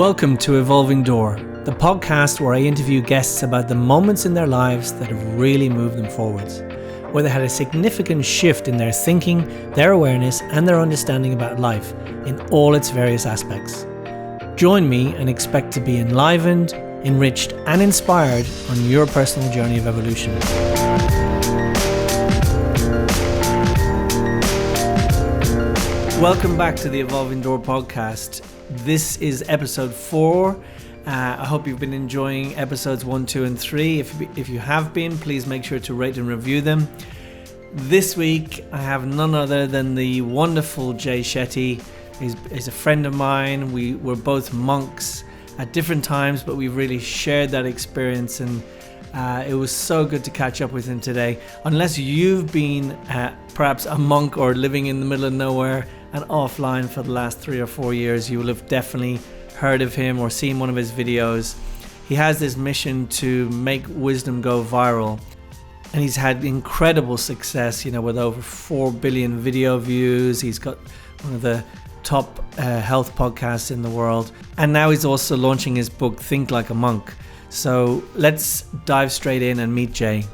Welcome to Evolving Door, the podcast where I interview guests about the moments in their lives that have really moved them forwards, where they had a significant shift in their thinking, their awareness, and their understanding about life in all its various aspects. Join me and expect to be enlivened, enriched, and inspired on your personal journey of evolution. Welcome back to the Evolving Door podcast. This is episode 4. I hope you've been enjoying episodes 1, 2, and 3. If you have been, please make sure to rate and review them. This week, I have none other than the wonderful Jay Shetty. He's a friend of mine. We were both monks at different times, but we've really shared that experience, and it was so good to catch up with him today. Unless you've been perhaps a monk or living in the middle of nowhere and offline for the last 3 or 4 years, you will have definitely heard of him or seen one of his videos. He has this mission to make wisdom go viral, and he's had incredible success, with over 4 billion video views. He's got one of the top health podcasts in the world, and now he's also launching his book Think Like a Monk. So let's dive straight in and meet Jay.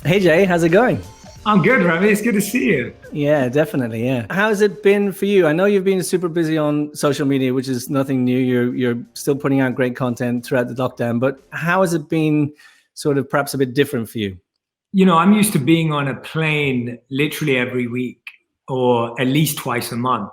Hey Jay, how's it going? I'm good, Rami. It's good to see you. Yeah, definitely. Yeah. How's it been for you? I know you've been super busy on social media, which is nothing new. You're still putting out great content throughout the lockdown, but how has it been sort of perhaps a bit different for you? I'm used to being on a plane literally every week or at least twice a month.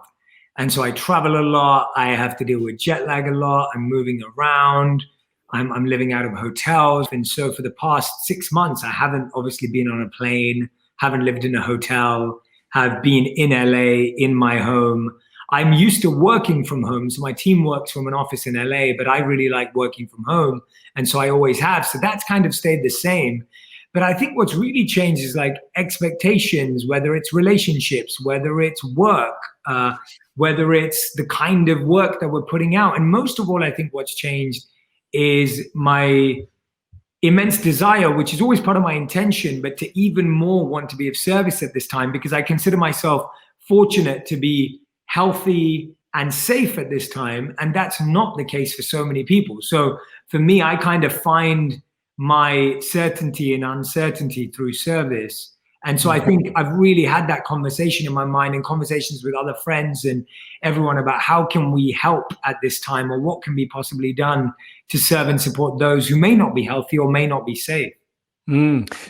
And so I travel a lot. I have to deal with jet lag a lot. I'm moving around. I'm living out of hotels. And so for the past 6 months, I haven't obviously been on a plane, haven't lived in a hotel, have been in LA in my home. I'm used to working from home. So my team works from an office in LA, but I really like working from home. And so I always have. So that's kind of stayed the same. But I think what's really changed is like expectations, whether it's relationships, whether it's work, whether it's the kind of work that we're putting out. And most of all, I think what's changed is my immense desire, which is always part of my intention, but to even more want to be of service at this time, because I consider myself fortunate to be healthy and safe at this time. And that's not the case for so many people. So for me, I kind of find my certainty and uncertainty through service. And so I think I've really had that conversation in my mind and conversations with other friends and everyone about how can we help at this time, or what can be possibly done to serve and support those who may not be healthy or may not be safe.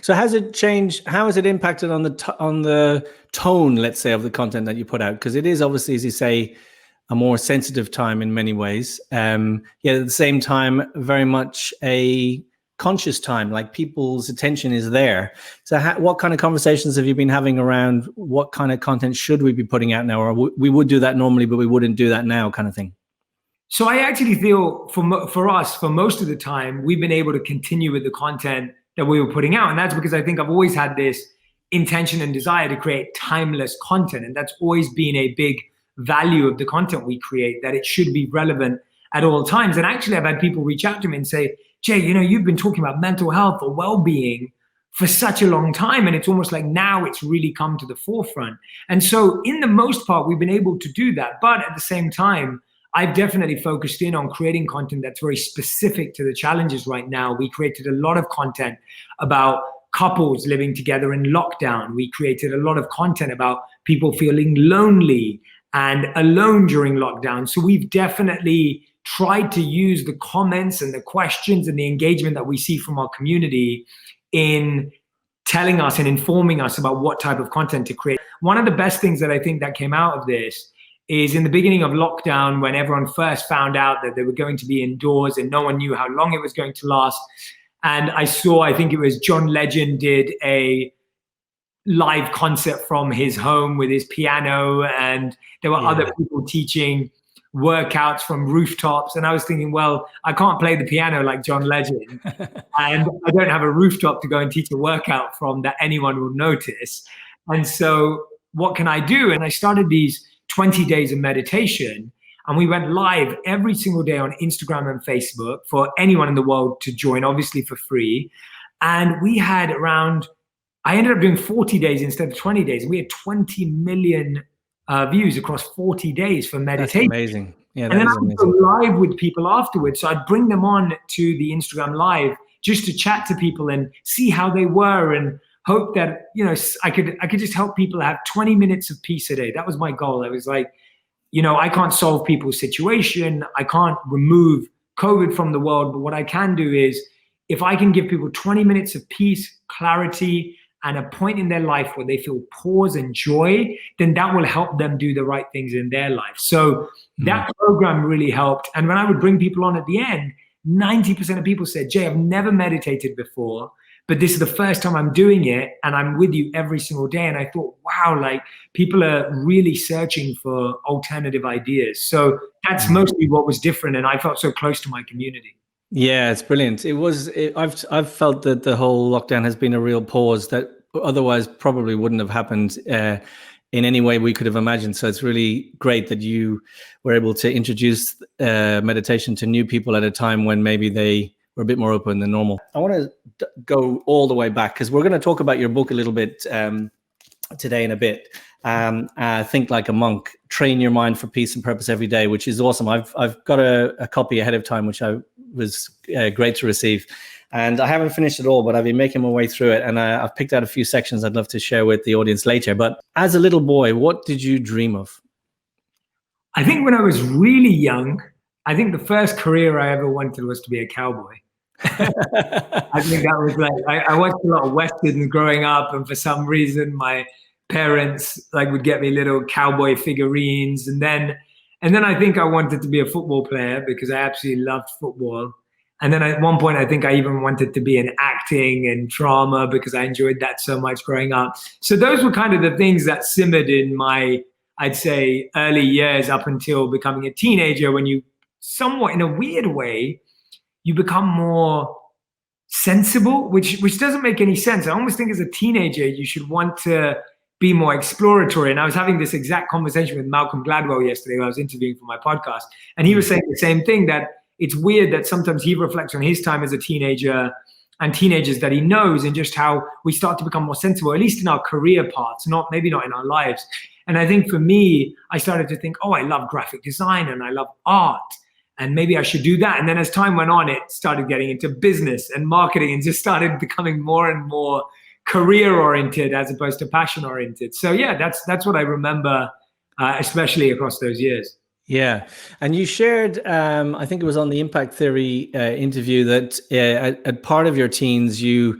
So has it changed? How has it impacted on the tone, let's say, of the content that you put out? Because it is obviously, as you say, a more sensitive time in many ways. Yet at the same time, very much a conscious time, like people's attention is there. So what kind of conversations have you been having around what kind of content should we be putting out now? Or we would do that normally, but we wouldn't do that now kind of thing? So I actually feel for us, for most of the time, we've been able to continue with the content that we were putting out. And that's because I think I've always had this intention and desire to create timeless content. And that's always been a big value of the content we create, that it should be relevant at all times. And actually, I've had people reach out to me and say, Jay, you've been talking about mental health or well-being for such a long time. And it's almost like now it's really come to the forefront. And so in the most part, we've been able to do that. But at the same time, I've definitely focused in on creating content that's very specific to the challenges right now. We created a lot of content about couples living together in lockdown. We created a lot of content about people feeling lonely and alone during lockdown. So we've definitely tried to use the comments and the questions and the engagement that we see from our community in telling us and informing us about what type of content to create. One of the best things that I think that came out of this is in the beginning of lockdown, when everyone first found out that they were going to be indoors and no one knew how long it was going to last. And I think it was John Legend did a live concert from his home with his piano, and there were other people teaching workouts from rooftops. And I was thinking, well, I can't play the piano like John Legend and I don't have a rooftop to go and teach a workout from that anyone will notice. And so what can I do? And I started these 20 days of meditation, and we went live every single day on Instagram and Facebook for anyone in the world to join, obviously for free. And we had I ended up doing 40 days instead of 20 days. We had 20 million views across 40 days for meditation. That's amazing. Yeah, and then I would go live with people afterwards. So I'd bring them on to the Instagram live just to chat to people and see how they were, and hope that, you know, I could just help people have 20 minutes of peace a day. That was my goal. I was like, you know, I can't solve people's situation. I can't remove COVID from the world. But what I can do is, if I can give people 20 minutes of peace, clarity, and a point in their life where they feel pause and joy, then that will help them do the right things in their life. So that program really helped. And when I would bring people on at the end, 90% of people said, Jay, I've never meditated before, but this is the first time I'm doing it, and I'm with you every single day. And I thought, wow, like, people are really searching for alternative ideas. So that's mostly what was different. And I felt so close to my community. Yeah, it's brilliant. I've felt that the whole lockdown has been a real pause that otherwise probably wouldn't have happened in any way we could have imagined. So it's really great that you were able to introduce meditation to new people at a time when maybe they were a bit more open than normal. I want to go all the way back, because we're going to talk about your book a little bit today in a bit. Think Like a Monk, train your mind for peace and purpose every day, which is awesome. I've got a copy ahead of time, which I was great to receive. And I haven't finished it all, but I've been making my way through it. And I've picked out a few sections I'd love to share with the audience later. But as a little boy, what did you dream of? I think when I was really young, I think the first career I ever wanted was to be a cowboy. I think that was like, I watched a lot of Westerns growing up. And for some reason, my parents like would get me little cowboy figurines. And then I think I wanted to be a football player because I absolutely loved football. And then at one point, I think I even wanted to be in acting and drama because I enjoyed that so much growing up. So those were kind of the things that simmered in my, I'd say, early years up until becoming a teenager, when you somewhat, in a weird way, you become more sensible, which doesn't make any sense. I almost think as a teenager, you should want to be more exploratory. And I was having this exact conversation with Malcolm Gladwell yesterday when I was interviewing for my podcast. And he was saying the same thing, that it's weird that sometimes he reflects on his time as a teenager and teenagers that he knows, and just how we start to become more sensible, at least in our career paths, maybe not in our lives. And I think for me, I started to think, oh, I love graphic design and I love art, and maybe I should do that. And then as time went on, it started getting into business and marketing, and just started becoming more and more career-oriented as opposed to passion-oriented. So yeah, that's what I remember, especially across those years. Yeah. And you shared, I think it was on the Impact Theory interview, that at part of your teens, you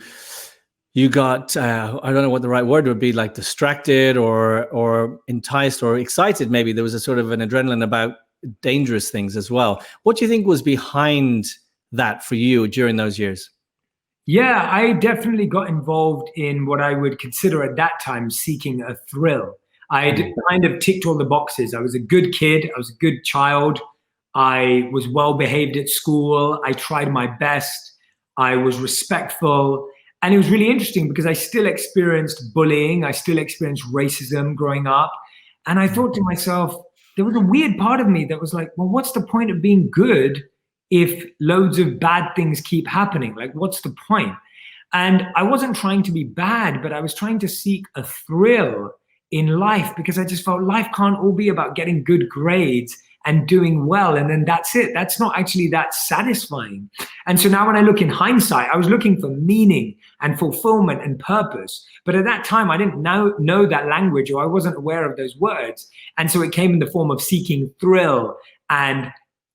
got, I don't know what the right word would be, like distracted or enticed or excited. Maybe there was a sort of an adrenaline about dangerous things as well. What do you think was behind that for you during those years? Yeah, I definitely got involved in what I would consider at that time seeking a thrill. I kind of ticked all the boxes. I was a good kid. I was a good child. I was well behaved at school. I tried my best. I was respectful. And it was really interesting because I still experienced bullying. I still experienced racism growing up. And I thought to myself, there was a weird part of me that was like, well, what's the point of being good if loads of bad things keep happening? Like, what's the point? And I wasn't trying to be bad, but I was trying to seek a thrill in life, because I just felt life can't all be about getting good grades and doing well, and then that's it. That's not actually that satisfying. And so now when I look in hindsight, I was looking for meaning and fulfillment and purpose. But at that time, I didn't know that language, or I wasn't aware of those words. And so it came in the form of seeking thrill and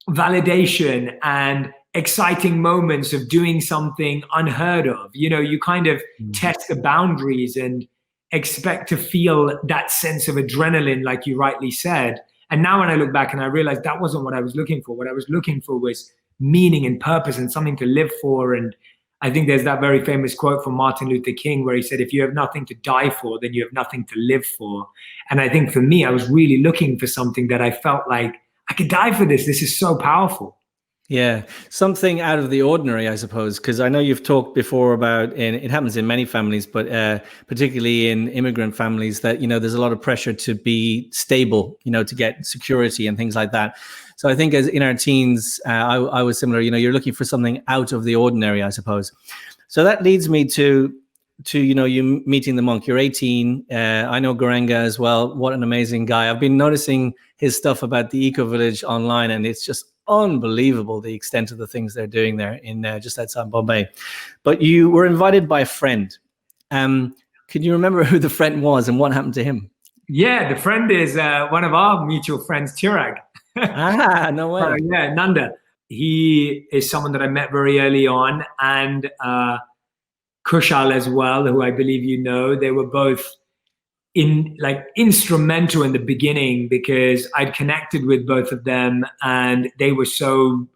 validation and exciting moments of doing something unheard of. You know, you kind of test the boundaries and expect to feel that sense of adrenaline, like you rightly said. And now when I look back and I realize that wasn't what I was looking for. What I was looking for was meaning and purpose and something to live for. And I think there's that very famous quote from Martin Luther King where he said, if you have nothing to die for, then you have nothing to live for. And I think for me, I was really looking for something that I felt like I could die for this. This is so powerful. Yeah, something out of the ordinary, I suppose, because I know you've talked before about, and it happens in many families, but particularly in immigrant families, that, you know, there's a lot of pressure to be stable, you know, to get security and things like that. So I think as in our teens, I was similar, you know, you're looking for something out of the ordinary, I suppose. So that leads me to to you meeting the monk. You're 18. I know Garanga as well. What an amazing guy. I've been noticing his stuff about the Eco Village online, and it's just unbelievable the extent of the things they're doing there in just outside Bombay. But you were invited by a friend. Can you remember who the friend was and what happened to him? Yeah, the friend is one of our mutual friends, Chirag. No way. Yeah, Nanda. He is someone that I met very early on, and Kushal as well, who I believe you know. They were both instrumental in the beginning because I'd connected with both of them, and they were so,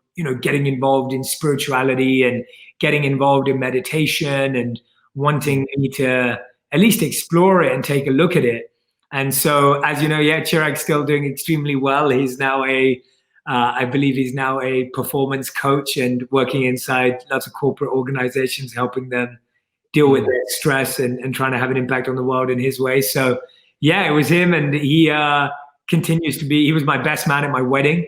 getting involved in spirituality and getting involved in meditation and wanting me to at least explore it and take a look at it. And so, as you know, Chirag's still doing extremely well. He's now I believe he's now a performance coach and working inside lots of corporate organizations, helping them deal with their stress and trying to have an impact on the world in his way. So yeah, it was him, and he continues to be, he was my best man at my wedding.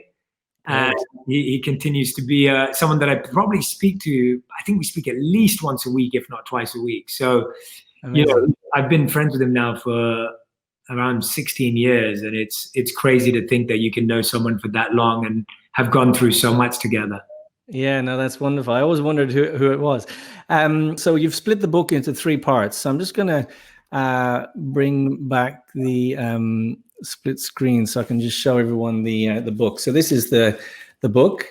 And he continues to be someone that I probably speak to. I think we speak at least once a week, if not twice a week. So, I've been friends with him now for around 16 years. And it's crazy to think that you can know someone for that long and have gone through so much together. Yeah, no, that's wonderful. I always wondered who it was. So you've split the book into 3 parts. So I'm just going to bring back the split screen so I can just show everyone the book. So this is the book,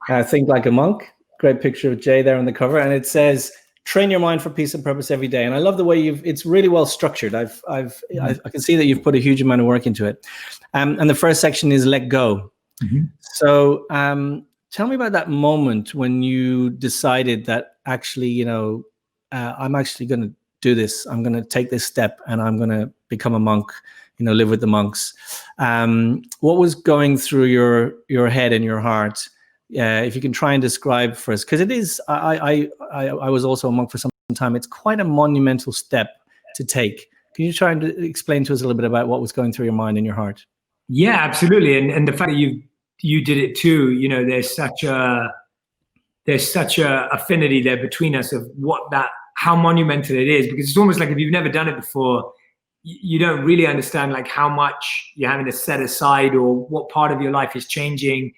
Think Like a Monk. Great picture of Jay there on the cover, and it says, "Train your mind for peace and purpose every day." And I love the way it's really well structured. I can see that you've put a huge amount of work into it. And the first section is let go. Mm-hmm. So tell me about that moment when you decided that actually, I'm actually going to do this. I'm going to take this step and I'm going to become a monk, live with the monks. What was going through your head and your heart? If you can try and describe for us, because it is, I was also a monk for some time. It's quite a monumental step to take. Can you try and explain to us a little bit about what was going through your mind and your heart? Yeah, absolutely. And the fact that you did it too, there's such a affinity there between us of how monumental it is, because it's almost like if you've never done it before, you don't really understand like how much you're having to set aside or what part of your life is changing.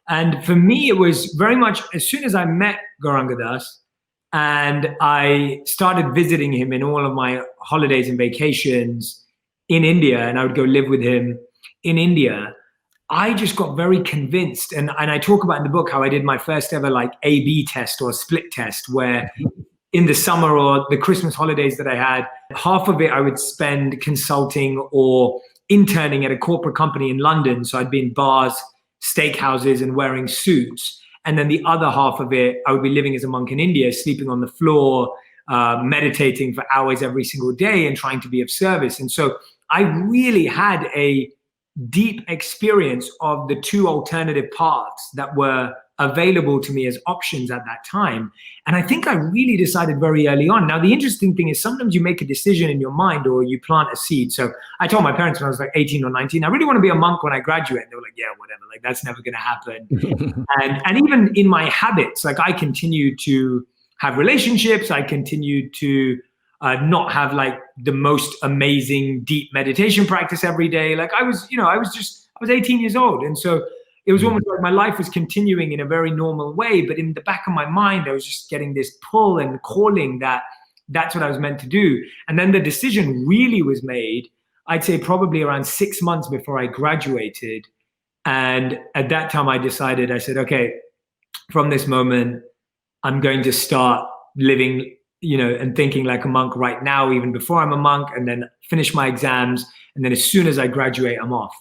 And for me, it was very much as soon as I met Gauranga Das and I started visiting him in all of my holidays and vacations in India, and I would go live with him in India, I just got very convinced. And I talk about in the book how I did my first ever like A/B test or split test, where in the summer or the Christmas holidays that I had, half of it I would spend consulting or interning at a corporate company in London. So I'd be in bars, steakhouses, and wearing suits. And then the other half of it, I would be living as a monk in India, sleeping on the floor, meditating for hours every single day and trying to be of service. And so I really had a deep experience of the 2 alternative paths that were available to me as options at that time. And I think I really decided very early on. Now, the interesting thing is sometimes you make a decision in your mind or you plant a seed. So I told my parents when I was like 18 or 19, I really want to be a monk when I graduate. And they were like, yeah, whatever, like that's never going to happen. and even in my habits, like I continued to have relationships. I continued to not have like the most amazing deep meditation practice every day. Like I was 18 years old. And so it was almost like my life was continuing in a very normal way, but in the back of my mind, I was just getting this pull and calling that that's what I was meant to do. And then the decision really was made, I'd say probably around 6 months before I graduated. And at that time I decided, I said, okay, from this moment, I'm going to start living, and thinking like a monk right now, even before I'm a monk, and then finish my exams. And then as soon as I graduate, I'm off.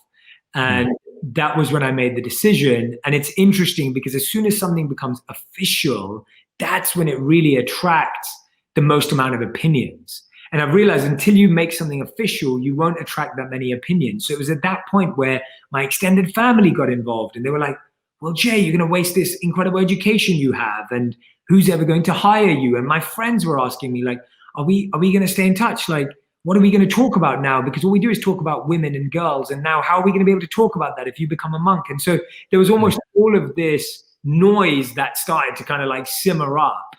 And that was when I made the decision. And it's interesting because as soon as something becomes official, that's when it really attracts the most amount of opinions. And I've realized until you make something official, you won't attract that many opinions. So it was at that point where my extended family got involved and they were like, well, Jay, you're going to waste this incredible education you have. And who's ever going to hire you? And my friends were asking me like, are we going to stay in touch? Like, what are we going to talk about now? Because all we do is talk about women and girls. And now how are we going to be able to talk about that if you become a monk? And so there was almost all of this noise that started to kind of like simmer up.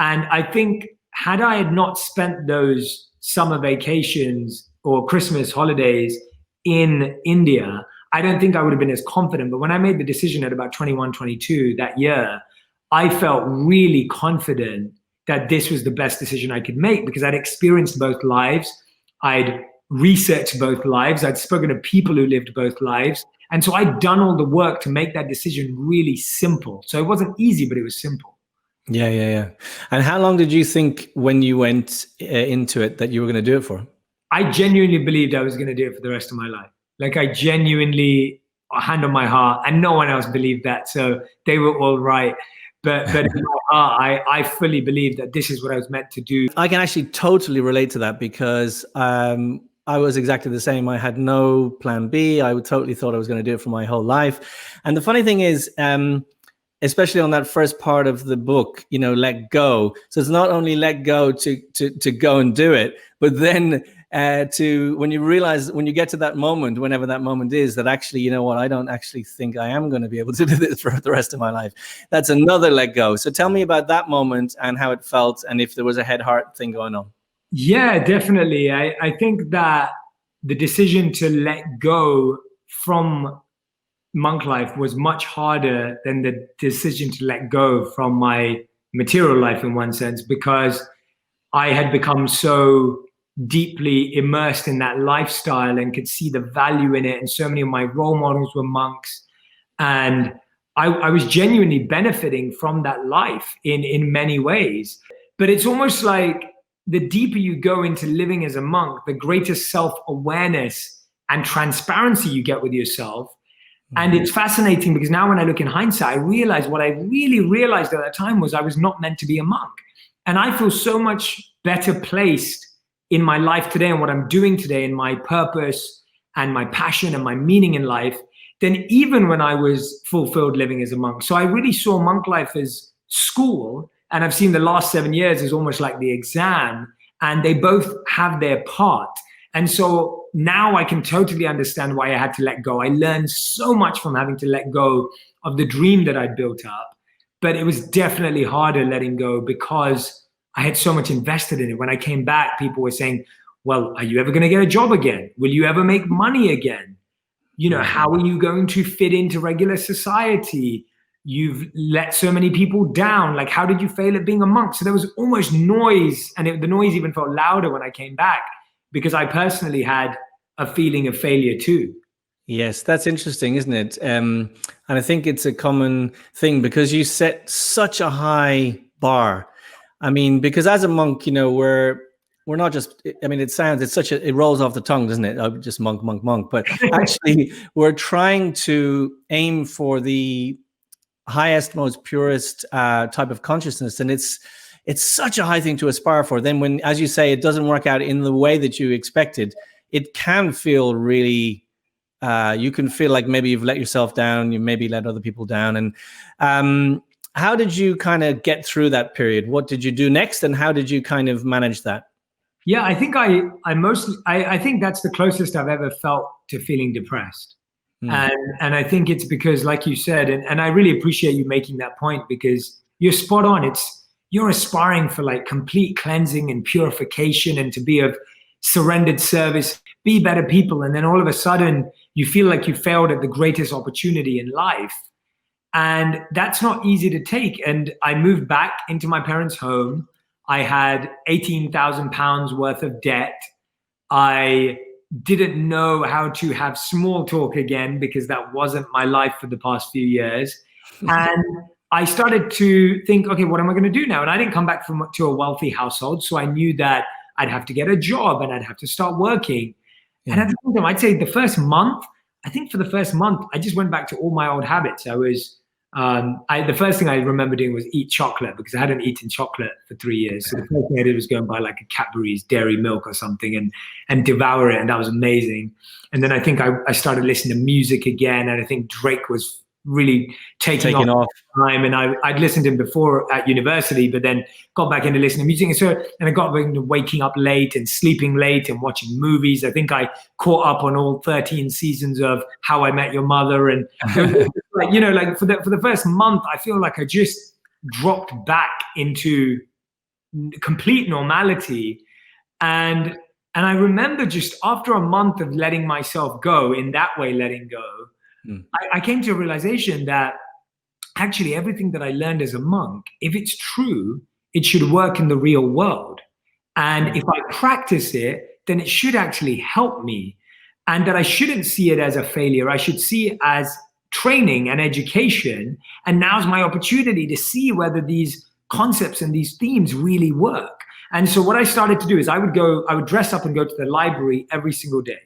And I think had I had not spent those summer vacations or Christmas holidays in India, I don't think I would have been as confident. But when I made the decision at about 21, 22 that year, I felt really confident that this was the best decision I could make because I'd experienced both lives. I'd researched both lives. I'd spoken to people who lived both lives. And so I'd done all the work to make that decision really simple. So it wasn't easy, but it was simple. Yeah. And how long did you think when you went into it that you were going to do it for? I genuinely believed I was going to do it for the rest of my life. Like I genuinely, hand on my heart, and no one else believed that. So they were all right. But in my heart, I fully believed that this is what I was meant to do. I can actually totally relate to that because I was exactly the same. I had no plan B. I totally thought I was going to do it for my whole life. And the funny thing is, especially on that first part of the book, let go. So it's not only let go to go and do it, but then when you get to that moment, whenever that moment is, that actually, you know what, I don't actually think I am going to be able to do this for the rest of my life. That's another let go. So tell me about that moment and how it felt and if there was a head-heart thing going on. Yeah, definitely. I think that the decision to let go from monk life was much harder than the decision to let go from my material life in one sense, because I had become so deeply immersed in that lifestyle and could see the value in it. And so many of my role models were monks. And I was genuinely benefiting from that life in many ways. But it's almost like the deeper you go into living as a monk, the greater self-awareness and transparency you get with yourself. And it's fascinating because now when I look in hindsight, I realize what I really realized at that time was I was not meant to be a monk. And I feel so much better placed in my life today and what I'm doing today and my purpose and my passion and my meaning in life than even when I was fulfilled living as a monk. So I really saw monk life as school. And I've seen the last 7 years as almost like the exam, and they both have their part. And so now I can totally understand why I had to let go. I learned so much from having to let go of the dream that I'd built up, but it was definitely harder letting go because I had so much invested in it. When I came back, people were saying, well, are you ever going to get a job again? Will you ever make money again? How are you going to fit into regular society? You've let so many people down. Like, how did you fail at being a monk? So there was almost noise, and the noise even felt louder when I came back because I personally had a feeling of failure too. Yes, that's interesting, isn't it? And I think it's a common thing because you set such a high bar. I mean, because as a monk, we're not just, it rolls off the tongue, doesn't it? I'm just monk. But actually, we're trying to aim for the highest, most purest type of consciousness. And it's such a high thing to aspire for. Then when, as you say, it doesn't work out in the way that you expected, it can feel really, you can feel like maybe you've let yourself down, you maybe let other people down. And how did you kind of get through that period? What did you do next? And how did you kind of manage that? Yeah, I think I think that's the closest I've ever felt to feeling depressed. And I think it's because, like you said, and I really appreciate you making that point because you're spot on. You're aspiring for like complete cleansing and purification and to be of surrendered service, be better people. And then all of a sudden you feel like you failed at the greatest opportunity in life. And that's not easy to take. And I moved back into my parents' home. I had 18,000 pounds worth of debt. I didn't know how to have small talk again because that wasn't my life for the past few years. And I started to think, okay, what am I going to do now? And I didn't come back to a wealthy household. So I knew that I'd have to get a job and I'd have to start working. Yeah. And at the same time, I'd say the first month, I just went back to all my old habits. The first thing I remember doing was eat chocolate because I hadn't eaten chocolate for 3 years. So the first thing I did was go and buy like a Cadbury's Dairy Milk or something and devour it. And that was amazing. And then I think I started listening to music again. And I think Drake was really taking off time. And I'd listened to him before at university, but then got back into listening to music. And I got into waking up late and sleeping late and watching movies. I think I caught up on all 13 seasons of How I Met Your Mother. And like for the first month, I feel like I just dropped back into complete normality. And I remember just after a month of letting myself go in that way, letting go, I came to a realization that actually everything that I learned as a monk, if it's true, it should work in the real world. And if I practice it, then it should actually help me. And that I shouldn't see it as a failure. I should see it as training and education. And now's my opportunity to see whether these concepts and these themes really work. And so what I started to do is I would dress up and go to the library every single day,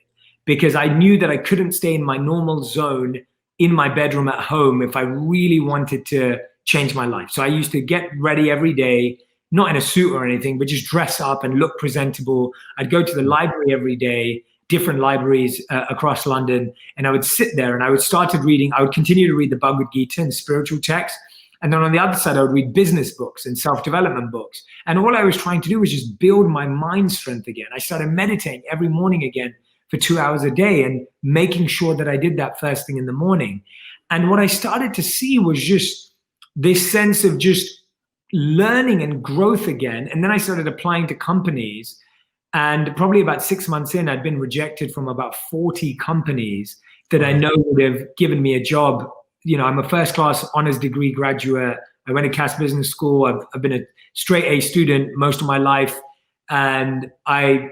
because I knew that I couldn't stay in my normal zone in my bedroom at home if I really wanted to change my life. So I used to get ready every day, not in a suit or anything, but just dress up and look presentable. I'd go to the library every day, different libraries across London, and I would sit there and I would continue to read the Bhagavad Gita and spiritual texts. And then on the other side, I would read business books and self-development books. And all I was trying to do was just build my mind strength again. I started meditating every morning again for 2 hours a day and making sure that I did that first thing in the morning. And what I started to see was just this sense of just learning and growth again. And then I started applying to companies. And probably about 6 months in, I'd been rejected from about 40 companies that I know would have given me a job. You know, I'm a first class honors degree graduate. I went to Cass Business School. I've been a straight A student most of my life. And I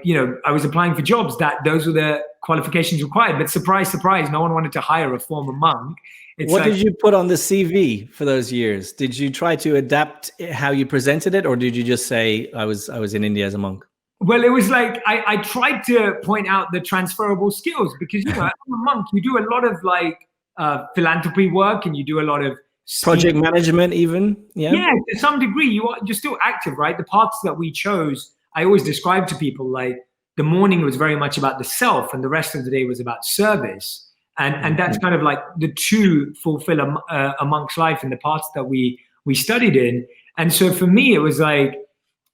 was applying for jobs those were the qualifications required. But surprise, surprise, no one wanted to hire a former monk. What did you put on the CV for those years? Did you try to adapt how you presented it, or did you just say I was in India as a monk? Well, it was like I tried to point out the transferable skills, because as a monk, you do a lot of philanthropy work, and you do a lot of project management, even. Yeah, to some degree, you're still active, right? The paths that we chose, I always describe to people, like the morning was very much about the self, and the rest of the day was about service, and that's kind of like the two fulfill a monk's life in the paths that we studied in. And so for me, it was like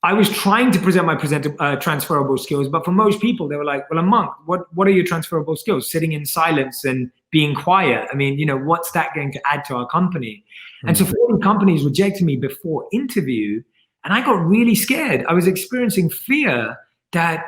I was trying to present my transferable skills, but for most people, they were like, well, a monk, what are your transferable skills? Sitting in silence and being quiet. I mean, what's that going to add to our company? And so 40 companies rejected me before interview, and I got really scared. I was experiencing fear that,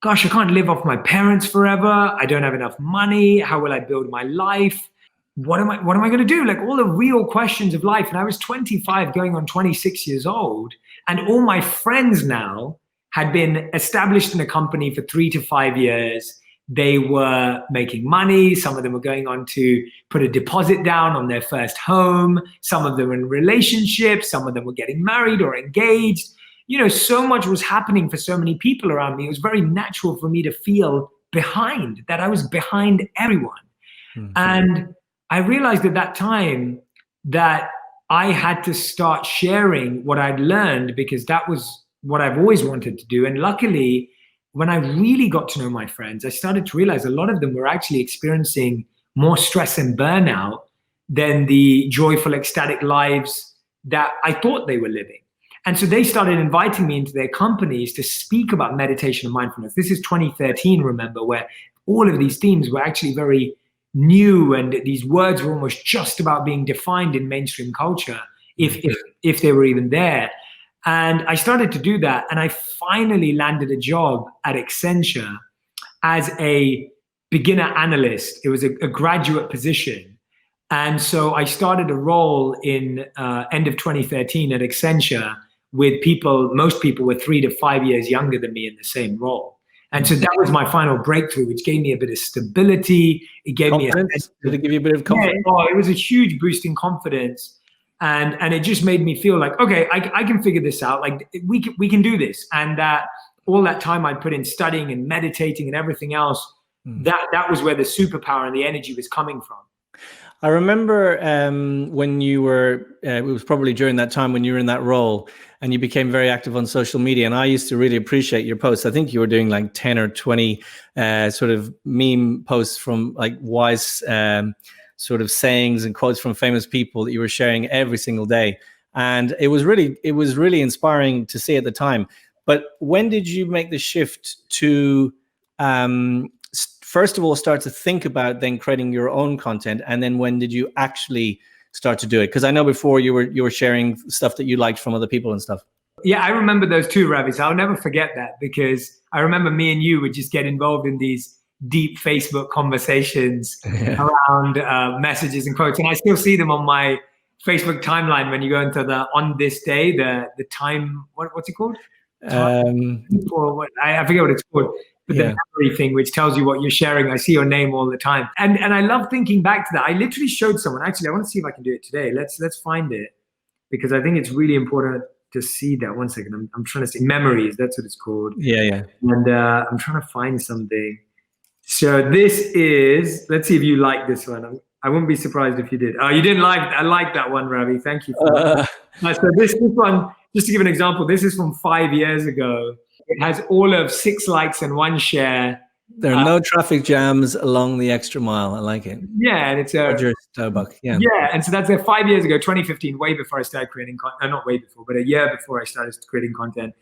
gosh, I can't live off my parents forever. I don't have enough money. How will I build my life? What am I going to do? Like all the real questions of life. And I was 25 going on 26 years old. And all my friends now had been established in a company for 3 to 5 years. They were making money. Some of them were going on to put a deposit down on their first home. Some of them were in relationships. Some of them were getting married or engaged. So much was happening for so many people around me. It was very natural for me to feel behind, that I was behind everyone. And I realized at that time that I had to start sharing what I'd learned, because that was what I've always wanted to do. And luckily, when I really got to know my friends, I started to realize a lot of them were actually experiencing more stress and burnout than the joyful, ecstatic lives that I thought they were living. And so they started inviting me into their companies to speak about meditation and mindfulness. This is 2013, remember, where all of these themes were actually very new, and these words were almost just about being defined in mainstream culture, if they were even there. And I started to do that, and I finally landed a job at Accenture as a beginner analyst. It was a graduate position. And so I started a role in end of 2013 at Accenture with most people were 3 to 5 years younger than me in the same role. And so that was my final breakthrough, which gave me a bit of stability. It gave confidence. Did it give you a bit of confidence? Yeah, it was a huge boost in confidence. And it just made me feel like, okay, I can figure this out. Like we can do this. And all that time I'd put in studying and meditating and everything else, that was where the superpower and the energy was coming from. I remember when you were, it was probably during that time when you were in that role and you became very active on social media. And I used to really appreciate your posts. I think you were doing like 10 or 20 sort of meme posts from like wise sort of sayings and quotes from famous people that you were sharing every single day. And it was really inspiring to see at the time. But when did you make the shift to, first of all, start to think about then creating your own content? And then when did you actually start to do it? Because I know before you were sharing stuff that you liked from other people and stuff. Yeah, I remember those too, Ravi. So I'll never forget that, because I remember me and you would just get involved in these deep Facebook conversations Yeah. around messages and quotes. And I still see them on my Facebook timeline when you go into the on this day, the time, what's it called? Or what, I forget what it's called, but the Yeah. memory thing, which tells you what you're sharing. I see your name all the time, and I love thinking back to that. I literally showed someone. Actually, I want to see if I can do it today. Let's find it, because I think it's really important to see that. One second, I'm trying to see memories. That's what it's called. Yeah. And I'm trying to find something. So this is. Let's see if you like this one. I wouldn't be surprised if you did. Oh, you didn't like. I like that one, Ravi. Thank you for that. So this one, just to give an example, this is from 5 years ago. It has all of 6 likes and 1 share. There are no traffic jams along the extra mile. I like it. Yeah, and it's a Roger Starbuck. Yeah. Yeah, and so that's 5 years ago, 2015, way before I started creating content. Not way before, but a year before I started creating content.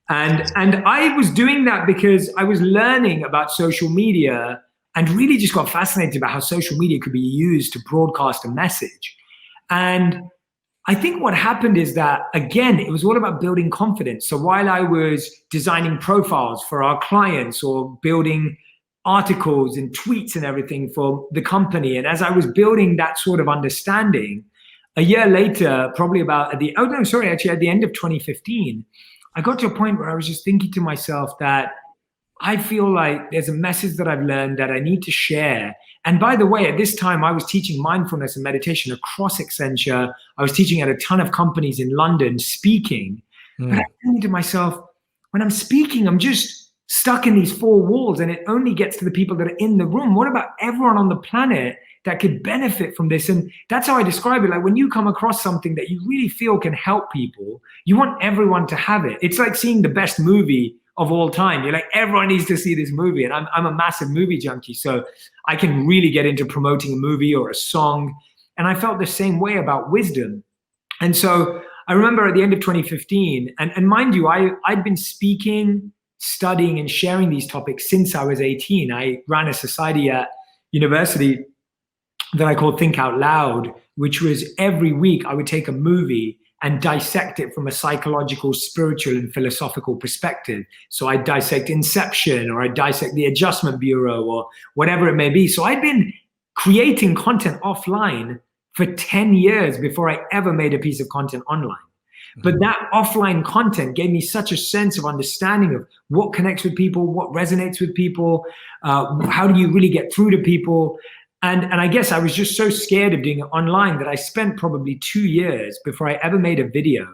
And I was doing that because I was learning about social media and really just got fascinated about how social media could be used to broadcast a message. And I think what happened is that, again, it was all about building confidence. So while I was designing profiles for our clients or building articles and tweets and everything for the company, and as I was building that sort of understanding, a year later, probably about at the end of 2015, I got to a point where I was just thinking to myself that I feel like there's a message that I've learned that I need to share. And by the way, at this time, I was teaching mindfulness and meditation across Accenture. I was teaching at a ton of companies in London, speaking. But I was thinking to myself, when I'm speaking, I'm just stuck in these 4 walls, and it only gets to the people that are in the room. What about everyone on the planet that could benefit from this? And that's how I describe it. Like, when you come across something that you really feel can help people, you want everyone to have it. It's like seeing the best movie of all time. You're like, everyone needs to see this movie. And I'm a massive movie junkie, so I can really get into promoting a movie or a song. And I felt the same way about wisdom. And so I remember at the end of 2015, and mind you, I'd been speaking, studying, and sharing these topics since I was 18. I ran a society at university that I called Think Out Loud, which was every week I would take a movie and dissect it from a psychological, spiritual, and philosophical perspective. So I'd dissect Inception, or I'd dissect The Adjustment Bureau, or whatever it may be. So I'd been creating content offline for 10 years before I ever made a piece of content online. But that offline content gave me such a sense of understanding of what connects with people, what resonates with people, how do you really get through to people. And I guess I was just so scared of doing it online that I spent probably 2 years before I ever made a video,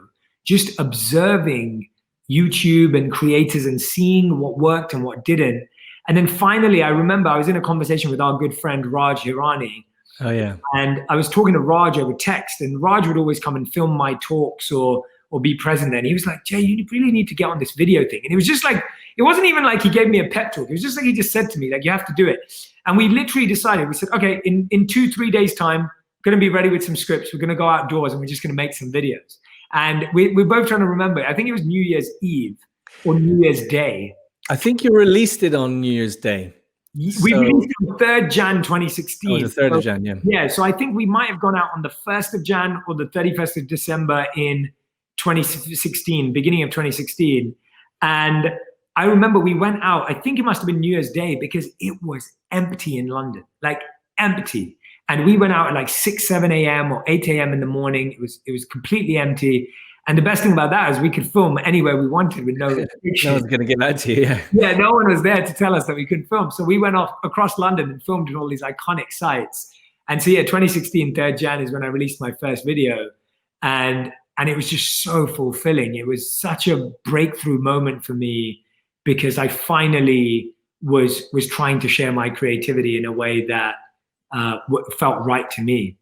just observing YouTube and creators and seeing what worked and what didn't. And then finally, I remember I was in a conversation with our good friend Raj Hirani. Oh, yeah. And I was talking to Raj over text, and Raj would always come and film my talks or be present there. And he was like, Jay, you really need to get on this video thing. And it was just like, it wasn't even like he gave me a pep talk. It was just like he just said to me, like, you have to do it. And we literally decided, we said, okay, in 2-3 days time, we're going to be ready with some scripts. We're going to go outdoors and we're just going to make some videos. And we're both trying to remember, I think it was New Year's Eve or New Year's Day. I think you released it on New Year's Day. We released it on 3rd Jan 2016. Oh, the 3rd of Jan, yeah. Yeah, so I think we might have gone out on the 1st of Jan or the 31st of December in 2016, beginning of 2016. And I remember we went out, I think it must have been New Year's Day, because it was empty in London, like empty. And we went out at like 6, 7 a.m. or 8 a.m. in the morning. It was completely empty. And the best thing about that is we could film anywhere we wanted with no restriction. No one's going to get that to you. Yeah. Yeah, no one was there to tell us that we couldn't film. So we went off across London and filmed in all these iconic sites. And so yeah, 2016, 3rd Jan is when I released my first video. And it was just so fulfilling. It was such a breakthrough moment for me, because I finally was trying to share my creativity in a way that felt right to me.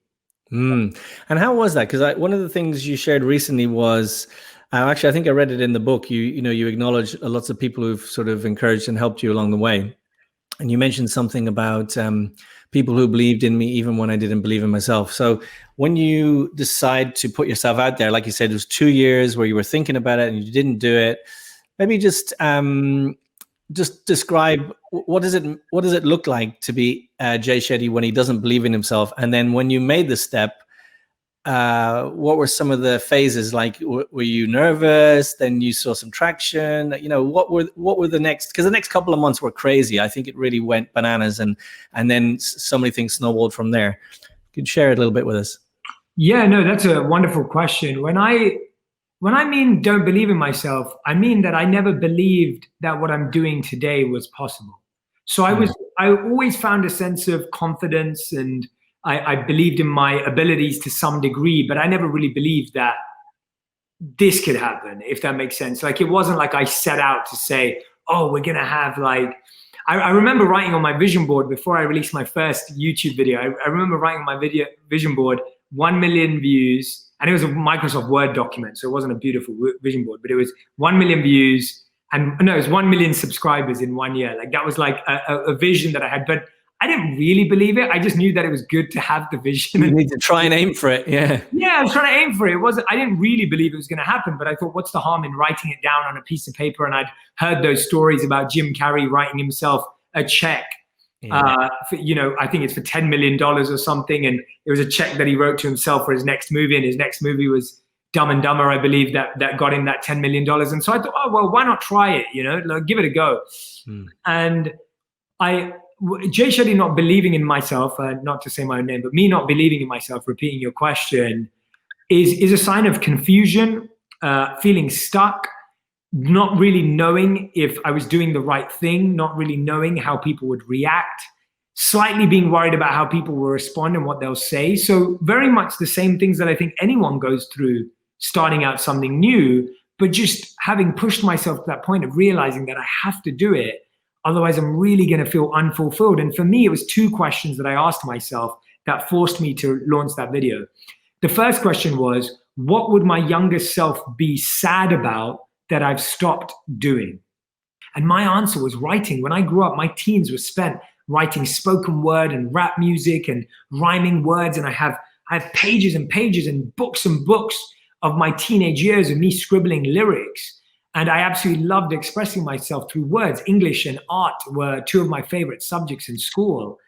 And how was that? Because one of the things you shared recently was, actually, I think I read it in the book. You acknowledge lots of people who've sort of encouraged and helped you along the way, and you mentioned something about people who believed in me even when I didn't believe in myself. So when you decide to put yourself out there, like you said, it was 2 years where you were thinking about it and you didn't do it. Maybe just describe what does it look like to be Jay Shetty when he doesn't believe in himself, and then when you made the step, what were some of the phases? Like, were you nervous? Then you saw some traction. What were the next? Because the next couple of months were crazy. I think it really went bananas, and then so many things snowballed from there. You could share it a little bit with us. Yeah, no, that's a wonderful question. When I mean don't believe in myself, I mean that I never believed that what I'm doing today was possible. So I always found a sense of confidence, and I believed in my abilities to some degree, but I never really believed that this could happen, if that makes sense. Like, it wasn't like I set out to say, oh, we're going to have like, I remember writing on my vision board before I released my first YouTube video. I remember writing on my vision board, 1 million views, and it was a Microsoft Word document. So it wasn't a beautiful vision board, but it was 1 million views, and no, it was 1 million subscribers in 1 year. Like, that was like a vision that I had, but I didn't really believe it. I just knew that it was good to have the vision. You need to try and aim for it. Yeah. Yeah, I was trying to aim for it. I didn't really believe it was going to happen, but I thought, what's the harm in writing it down on a piece of paper? And I'd heard those stories about Jim Carrey writing himself a check. Yeah. I think it's for $10 million or something. And it was a check that he wrote to himself for his next movie. And his next movie was Dumb and Dumber, I believe, that got him that $10 million. And so I thought, oh, well, why not try it? Like, give it a go. And Jay Shetty not believing in myself, not to say my own name, but me not believing in myself, repeating your question, is a sign of confusion, feeling stuck, not really knowing if I was doing the right thing, not really knowing how people would react, slightly being worried about how people will respond and what they'll say. So very much the same things that I think anyone goes through starting out something new, but just having pushed myself to that point of realizing that I have to do it. Otherwise, I'm really going to feel unfulfilled. And for me, it was two questions that I asked myself that forced me to launch that video. The first question was, what would my younger self be sad about that I've stopped doing? And my answer was writing. When I grew up, my teens were spent writing spoken word and rap music and rhyming words. And I have pages and pages and books of my teenage years of me scribbling lyrics. And I absolutely loved expressing myself through words. English and art were two of my favorite subjects in school.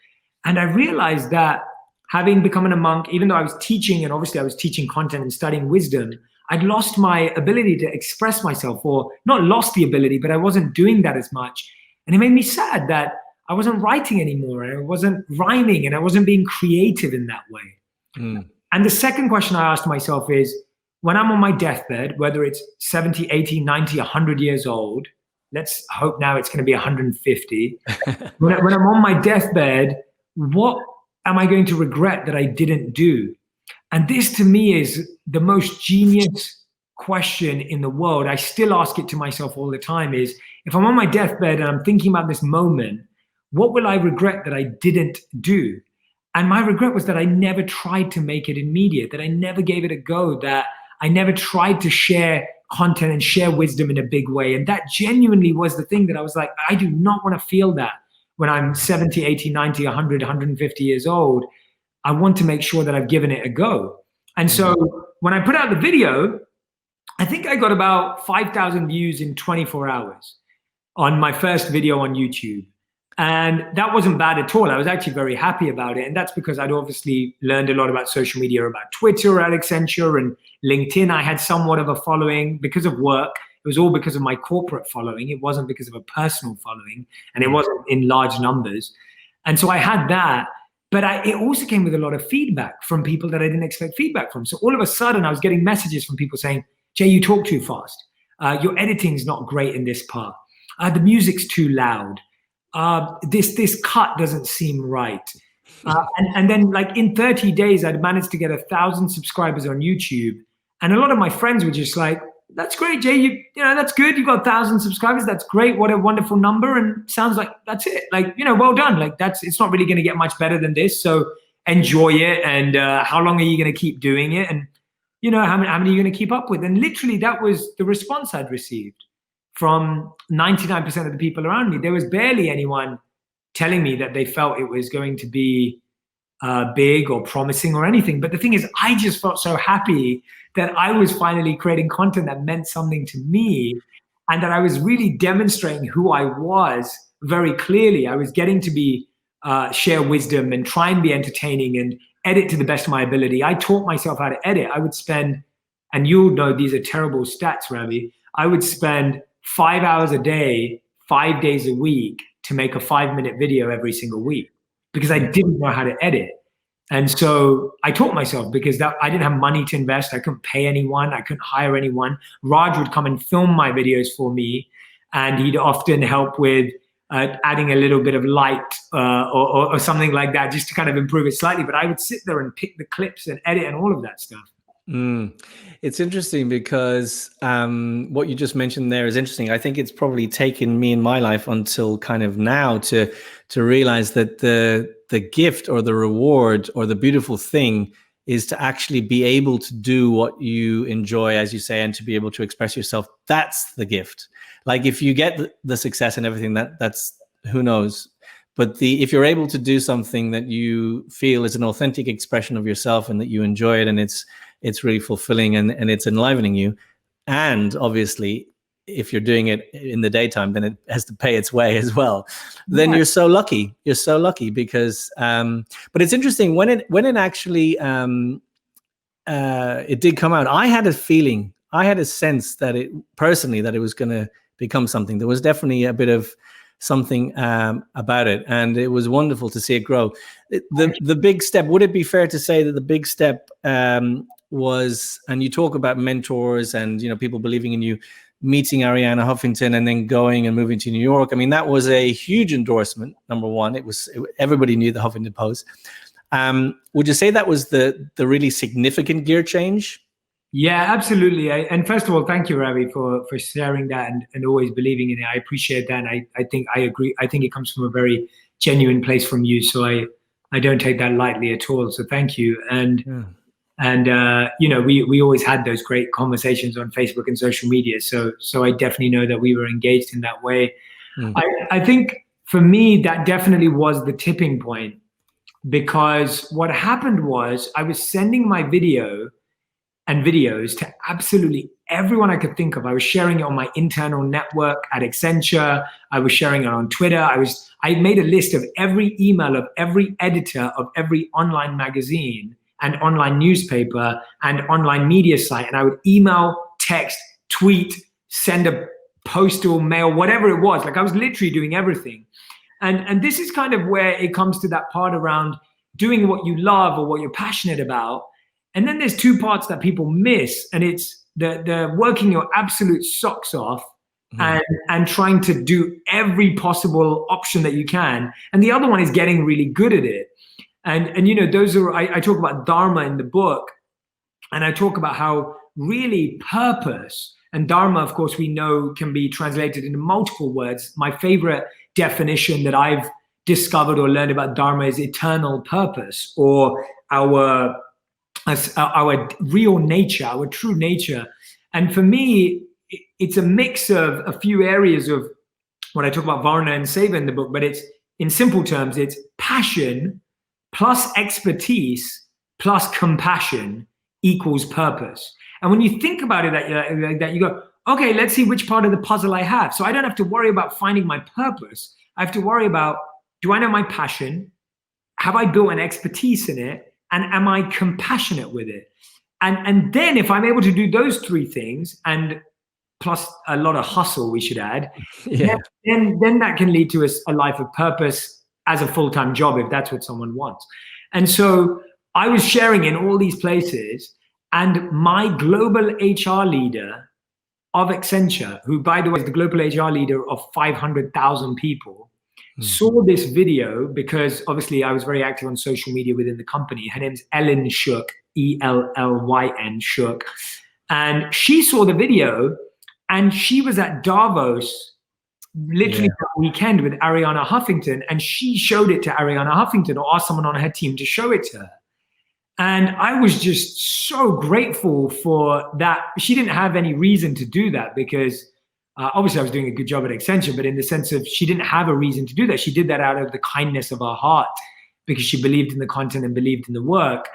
And I realized that having become a monk, even though I was teaching, and obviously I was teaching content and studying wisdom, I'd lost my ability to express myself, or not lost the ability, but I wasn't doing that as much. And it made me sad that I wasn't writing anymore, and I wasn't rhyming, and I wasn't being creative in that way. And the second question I asked myself is, when I'm on my deathbed, whether it's 70, 80, 90, 100 years old, let's hope now it's going to be 150. When I'm on my deathbed, what am I going to regret that I didn't do? And this to me is the most genius question in the world. I still ask it to myself all the time is, if I'm on my deathbed and I'm thinking about this moment, what will I regret that I didn't do? And my regret was that I never tried to make it immediate, that I never gave it a go, that I never tried to share content and share wisdom in a big way. And that genuinely was the thing that I was like, I do not want to feel that when I'm 70, 80, 90, 100, 150 years old. I want to make sure that I've given it a go. And so when I put out the video, I think I got about 5,000 views in 24 hours on my first video on YouTube. And that wasn't bad at all. I was actually very happy about it. And that's because I'd obviously learned a lot about social media, about Twitter at Accenture and LinkedIn. I had somewhat of a following because of work. It was all because of my corporate following. It wasn't because of a personal following, and it wasn't in large numbers. And so I had that, but it also came with a lot of feedback from people that I didn't expect feedback from. So all of a sudden I was getting messages from people saying, Jay, you talk too fast. Your editing's not great in this part. The music's too loud. This cut doesn't seem right. And then like in 30 days, I'd managed to get 1,000 subscribers on YouTube. And a lot of my friends were just like, that's great, Jay. You know, that's good. You got 1,000 subscribers. That's great. What a wonderful number. And sounds like that's it. Like, well done. Like it's not really going to get much better than this. So enjoy it. And how long are you going to keep doing it? And how many are you going to keep up with? And literally that was the response I'd received from 99% of the people around me. There was barely anyone telling me that they felt it was going to be big or promising or anything. But the thing is, I just felt so happy that I was finally creating content that meant something to me, and that I was really demonstrating who I was very clearly. I was getting to be share wisdom and try and be entertaining and edit to the best of my ability. I taught myself how to edit. I would spend, and you'll know these are terrible stats, Ravi, I would spend 5 hours a day, 5 days a week to make a 5-minute video every single week because I didn't know how to edit. And so I taught myself because I didn't have money to invest. I couldn't pay anyone. I couldn't hire anyone. Raj would come and film my videos for me, and he'd often help with adding a little bit of light or something like that just to kind of improve it slightly. But I would sit there and pick the clips and edit and all of that stuff. It's interesting because what you just mentioned there is interesting. I think it's probably taken me in my life until kind of now to realize that the gift or the reward or the beautiful thing is to actually be able to do what you enjoy, as you say, and to be able to express yourself. That's the gift. Like if you get the success and everything, that's who knows. But if you're able to do something that you feel is an authentic expression of yourself and that you enjoy it and it's really fulfilling and it's enlivening you, and obviously if you're doing it in the daytime, then it has to pay its way as well. Then you're so lucky. You're so lucky because, but it's interesting when it actually, it did come out. I had a feeling, I had a sense that it was going to become something. There was definitely a bit of something about it, and it was wonderful to see it grow. The big step, would it be fair to say that the big step was, and you talk about mentors and, people believing in you, meeting Arianna Huffington and then going and moving to New York. I mean, that was a huge endorsement. Number one, everybody knew the Huffington Post. Would you say that was the really significant gear change? Yeah, absolutely. And first of all, thank you, Ravi, for sharing that and always believing in it. I appreciate that. And I think I agree. I think it comes from a very genuine place from you. So I don't take that lightly at all. So thank you. And we always had those great conversations on Facebook and social media. So I definitely know that we were engaged in that way. I think for me, that definitely was the tipping point, because what happened was I was sending my videos to absolutely everyone I could think of. I was sharing it on my internal network at Accenture. I was sharing it on Twitter. I made a list of every email of every editor of every online magazine and online newspaper and online media site. And I would email, text, tweet, send a postal mail, whatever it was. Like I was literally doing everything. And this is kind of where it comes to that part around doing what you love or what you're passionate about. And then there's two parts that people miss. And it's the working your absolute socks off and trying to do every possible option that you can. And the other one is getting really good at it. And those are, I talk about Dharma in the book, and I talk about how really purpose and Dharma, of course, we know can be translated into multiple words. My favorite definition that I've discovered or learned about Dharma is eternal purpose, or our real nature, our true nature. And for me, it's a mix of a few areas of what I talk about Varna and Seva in the book, but it's, in simple terms, it's passion plus expertise plus compassion equals purpose. And when you think about it like that, you go, okay, let's see which part of the puzzle I have. So I don't have to worry about finding my purpose. I have to worry about, do I know my passion? Have I built an expertise in it? And am I compassionate with it? And then if I'm able to do those three things, and plus a lot of hustle, we should add, then that can lead to a life of purpose as a full-time job, if that's what someone wants. And so I was sharing in all these places, and my global HR leader of Accenture, who, by the way, is the global HR leader of 500,000 people, saw this video because obviously I was very active on social media within the company. Her name's Ellyn Shook, Ellyn Shook. And she saw the video, and she was at Davos literally that weekend with Arianna Huffington, and she showed it to Arianna Huffington, or asked someone on her team to show it to her. And I was just so grateful for that. She didn't have any reason to do that because obviously I was doing a good job at Accenture, but in the sense of she didn't have a reason to do that. She did that out of the kindness of her heart because she believed in the content and believed in the work.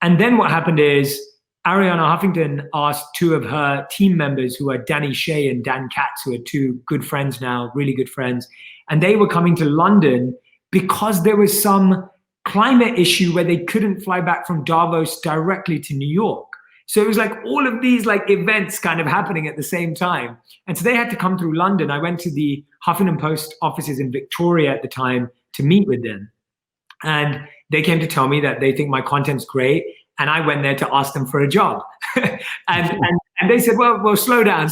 And then what happened is Arianna Huffington asked two of her team members, who are Danny Shea and Dan Katz, who are two good friends now, really good friends. And they were coming to London because there was some climate issue where they couldn't fly back from Davos directly to New York. So it was like all of these like events kind of happening at the same time. And so they had to come through London. I went to the Huffington Post offices in Victoria at the time to meet with them. And they came to tell me that they think my content's great. And I went there to ask them for a job. and they said, well, slow down.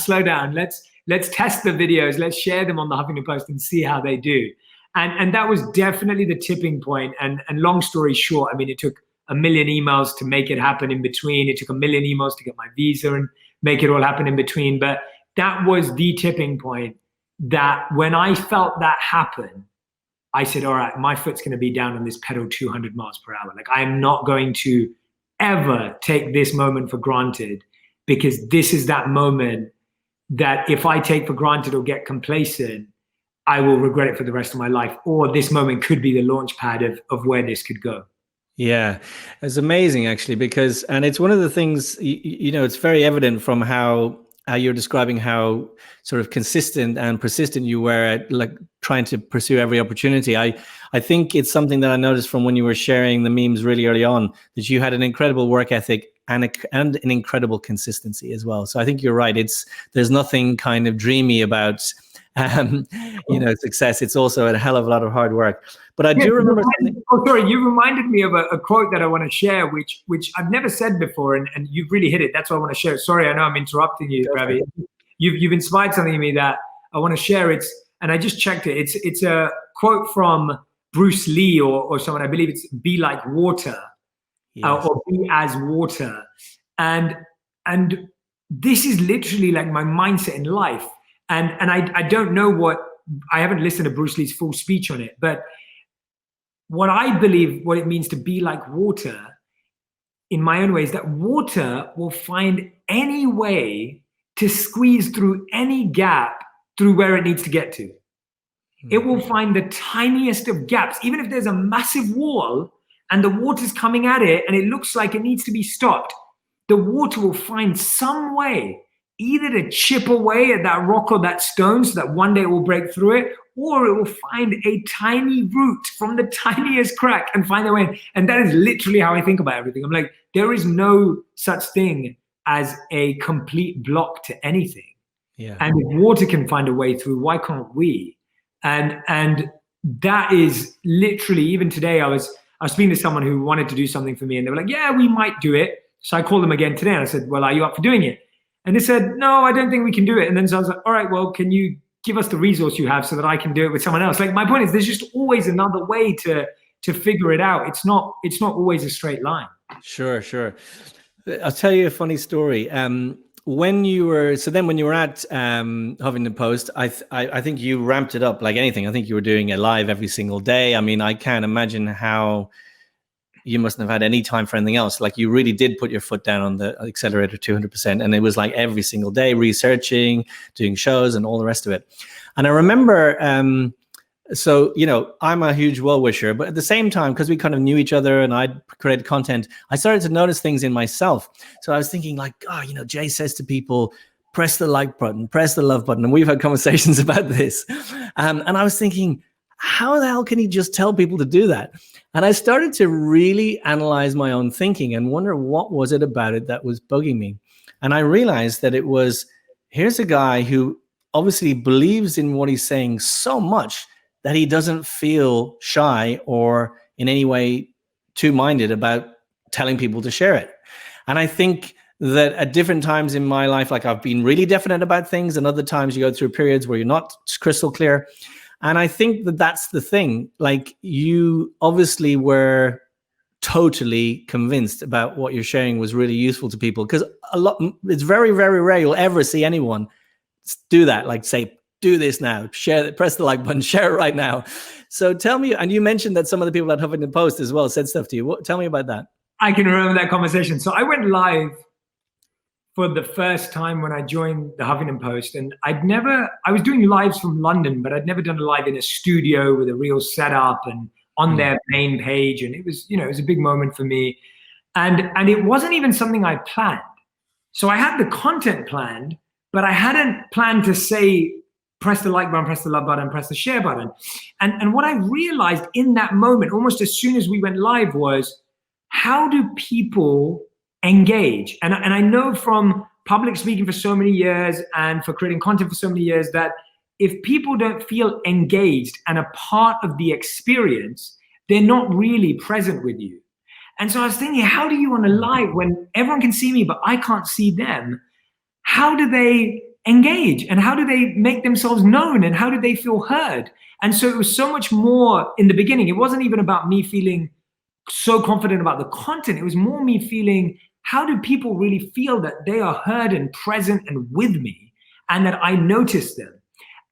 Let's test the videos. Let's share them on the Huffington Post and see how they do. And that was definitely the tipping point. And long story short, I mean, it took a million emails to make it happen in between. It took a million emails to get my visa and make it all happen in between. But that was the tipping point, that when I felt that happen, I said, all right, my foot's going to be down on this pedal 200 miles per hour. Like, I am not going to ever take this moment for granted, because this is that moment that if I take for granted or get complacent, I will regret it for the rest of my life. Or this moment could be the launch pad of where this could go. Yeah, it's amazing actually, because, and it's one of the things, you know, it's very evident from how you're describing how sort of consistent and persistent you were at like trying to pursue every opportunity. I think it's something that I noticed from when you were sharing the memes really early on, that you had an incredible work ethic and an incredible consistency as well. So I think you're right. There's nothing kind of dreamy about you know, success. It's also a hell of a lot of hard work. But I do remember something. Oh, sorry, you reminded me of a quote that I want to share, which I've never said before, and you've really hit it. That's what I want to share. Sorry, I know I'm interrupting you, Ravi. You've inspired something in me that I want to share. And I just checked it. It's a quote from Bruce Lee or someone. I believe it's "Be like water," yes. Or "Be as water," and this is literally like my mindset in life. And I don't know I haven't listened to Bruce Lee's full speech on it, but what I believe what it means to be like water in my own way is that water will find any way to squeeze through any gap through where it needs to get to. Mm-hmm. It will find the tiniest of gaps, even if there's a massive wall and the water's coming at it and it looks like it needs to be stopped. The water will find some way either to chip away at that rock or that stone so that one day it will break through it, or it will find a tiny root from the tiniest crack and find a way in. And that is literally how I think about everything. I'm like, there is no such thing as a complete block to anything. Yeah. And if water can find a way through, why can't we? And that is literally, even today, I was speaking to someone who wanted to do something for me, and they were like, yeah, we might do it. So I called them again today and I said, well, are you up for doing it? And they said, no, I don't think we can do it. And then so I was like, all right, well, can you give us the resource you have so that I can do it with someone else? Like, my point is, there's just always another way to figure it out. It's not always a straight line. Sure. I'll tell you a funny story. When you were at Huffington Post, I think you ramped it up like anything. I think you were doing it live every single day. I mean, I can't imagine how you mustn't have had any time for anything else. Like, you really did put your foot down on the accelerator 200%. And it was like every single day, researching, doing shows and all the rest of it. And I remember, so, you know, I'm a huge well-wisher, but at the same time, because we kind of knew each other and I'd created content, I started to notice things in myself. So I was thinking like, oh, you know, Jay says to people, press the like button, press the love button. And we've had conversations about this. And I was thinking, how the hell can he just tell people to do that? And I started to really analyze my own thinking and wonder what was it about it that was bugging me. And I realized that it was, here's a guy who obviously believes in what he's saying so much that he doesn't feel shy or in any way two-minded about telling people to share it. And I think that at different times in my life, like, I've been really definite about things, and other times you go through periods where you're not crystal clear. And I think that that's the thing. Like, you obviously were totally convinced about what you're sharing was really useful to people, because it's very, very rare you'll ever see anyone do that. Like, say, do this now, share it, press the like button, share it right now. So tell me, and you mentioned that some of the people at Huffington Post as well said stuff to you. Tell me about that. I can remember that conversation. So I went live for the first time when I joined the Huffington Post, and I was doing lives from London, but I'd never done a live in a studio with a real setup and on their main page. And it was, it was a big moment for me. And it wasn't even something I planned. So I had the content planned, but I hadn't planned to say press the like button, press the love button, press the share button. And what I realized in that moment, almost as soon as we went live, was how do people engage? And I know from public speaking for so many years and for creating content for so many years that if people don't feel engaged and a part of the experience, they're not really present with you. And so I was thinking, how do you on a live, when everyone can see me, but I can't see them, how do they engage and how do they make themselves known and how do they feel heard? And so it was so much more in the beginning. It wasn't even about me feeling so confident about the content. It was more me feeling, how do people really feel that they are heard and present and with me and that I notice them?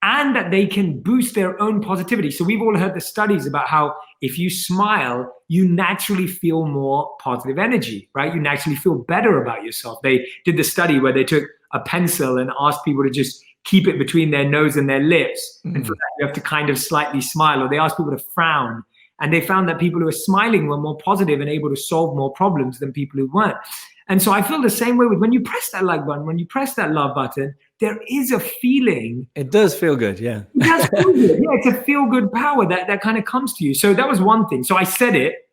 And that they can boost their own positivity. So we've all heard the studies about how if you smile, you naturally feel more positive energy, right? You naturally feel better about yourself. They did the study where they took a pencil and asked people to just keep it between their nose and their lips. And for that, you have to kind of slightly smile, or they asked people to frown. And they found that people who were smiling were more positive and able to solve more problems than people who weren't. And so I feel the same way with when you press that like button, when you press that love button, there is a feeling. It does feel good, yeah. It does feel good. Yeah, it's a feel-good power that kind of comes to you. So that was one thing. So I said it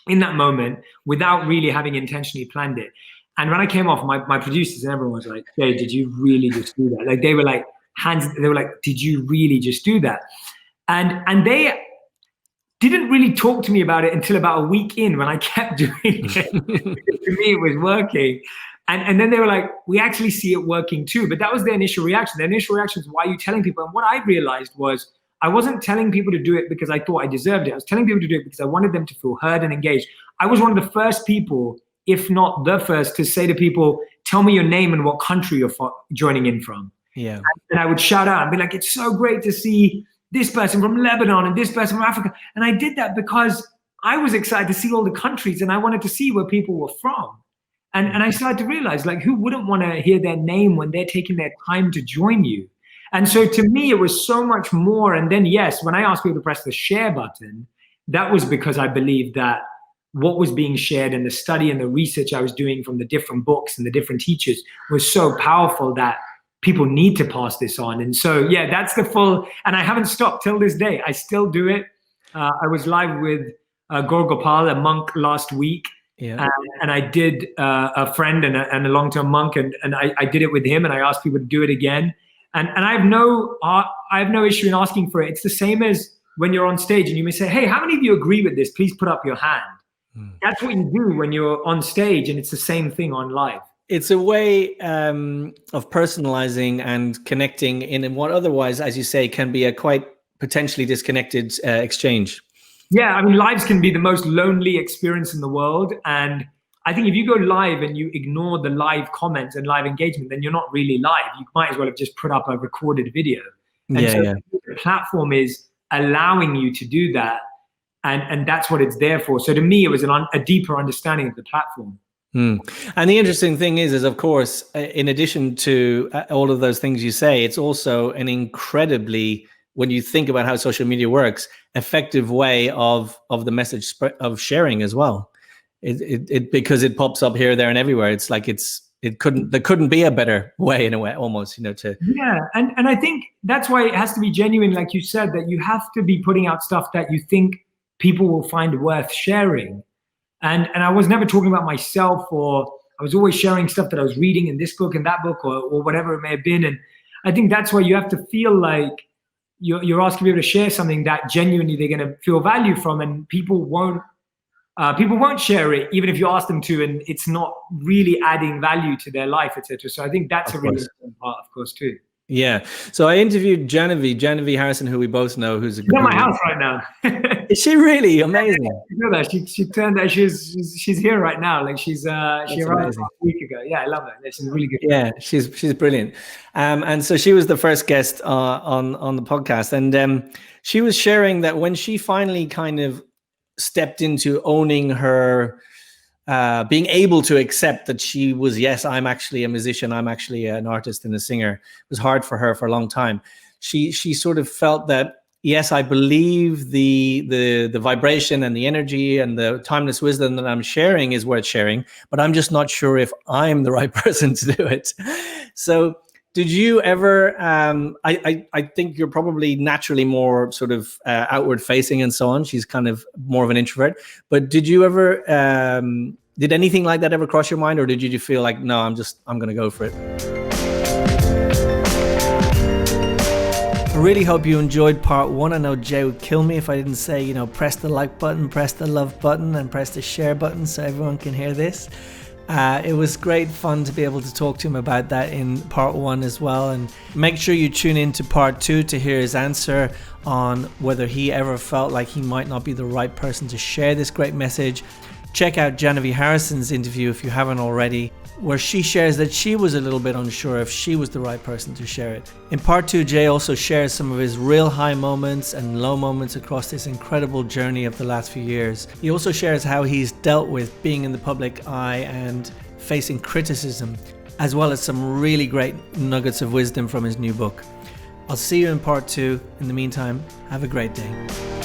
in that moment without really having intentionally planned it. And when I came off, my producers and everyone was like, "Hey, did you really just do that?" Like they were like, "Did you really just do that?" And they didn't really talk to me about it until about a week in when I kept doing it. To me, it was working. And then they were like, "We actually see it working too." But that was their initial reaction. Their initial reaction is, "Why are you telling people?" And what I realized was I wasn't telling people to do it because I thought I deserved it. I was telling people to do it because I wanted them to feel heard and engaged. I was one of the first people, if not the first, to say to people, "Tell me your name and what country you're joining in from." Yeah. And I would shout out and be like, "It's so great to see this person from Lebanon and this person from Africa." And I did that because I was excited to see all the countries and I wanted to see where people were from. And I started to realize, like, who wouldn't want to hear their name when they're taking their time to join you? And so to me, it was so much more. And then, yes, when I asked people to press the share button, that was because I believed that what was being shared and the study and the research I was doing from the different books and the different teachers was so powerful that people need to pass this on. And so, yeah, that's the full, and I haven't stopped till this day. I still do it. I was live with Gaur Gopal, a monk, last week. Yeah. And I did a friend and a long-term monk, and I did it with him, and I asked people to do it again. And I have no issue in asking for it. It's the same as when you're on stage and you may say, "Hey, how many of you agree with this? Please put up your hand." That's what you do when you're on stage, and it's the same thing on live. It's a way of personalizing and connecting in what otherwise, as you say, can be a quite potentially disconnected exchange. Yeah, I mean, lives can be the most lonely experience in the world. And I think if you go live and you ignore the live comments and live engagement, then you're not really live. You might as well have just put up a recorded video. And the platform is allowing you to do that. And that's what it's there for. So to me, it was a deeper understanding of the platform. And the interesting thing is of course, in addition to all of those things you say, it's also an incredibly, when you think about how social media works, effective way of the message of sharing as well. It because it pops up here, there, and everywhere. It's like there couldn't be a better way, in a way, almost, to. Yeah, and I think that's why it has to be genuine, like you said, that you have to be putting out stuff that you think people will find worth sharing. And I was never talking about myself, or I was always sharing stuff that I was reading in this book and that book, or whatever it may have been. And I think that's why you have to feel like you're asking people to share something that genuinely they're going to feel value from, and people won't share it even if you ask them to, and it's not really adding value to their life, etc. So I think that's a really important part, of course, too. Yeah. So I interviewed Genevieve Harrison, who we both know, who's she's at my house right now. Is she really? Amazing. You know that she turned out she's here right now. Like she arrived a week ago. Yeah, I love her. She's really good. Yeah, she's brilliant. And so she was the first guest on the podcast, and she was sharing that when she finally kind of stepped into owning her, being able to accept that she was, yes, I'm actually a musician, I'm actually an artist and a singer. It was hard for her for a long time. She sort of felt that, yes, I believe the vibration and the energy and the timeless wisdom that I'm sharing is worth sharing, but I'm just not sure if I'm the right person to do it. So Did you ever, I think you're probably naturally more sort of outward facing and so on. She's kind of more of an introvert. But did you ever, did anything like that ever cross your mind? Or did you feel like, no, I'm going to go for it? I really hope you enjoyed part 1. I know Jay would kill me if I didn't say, press the like button, press the love button, and press the share button so everyone can hear this. It was great fun to be able to talk to him about that in part 1 as well. And make sure you tune in to part 2 to hear his answer on whether he ever felt like he might not be the right person to share this great message. Check out Genevieve Harrison's interview if you haven't already, where she shares that she was a little bit unsure if she was the right person to share it. In part 2, Jay also shares some of his real high moments and low moments across this incredible journey of the last few years. He also shares how he's dealt with being in the public eye and facing criticism, as well as some really great nuggets of wisdom from his new book. I'll see you in part 2. In the meantime, have a great day.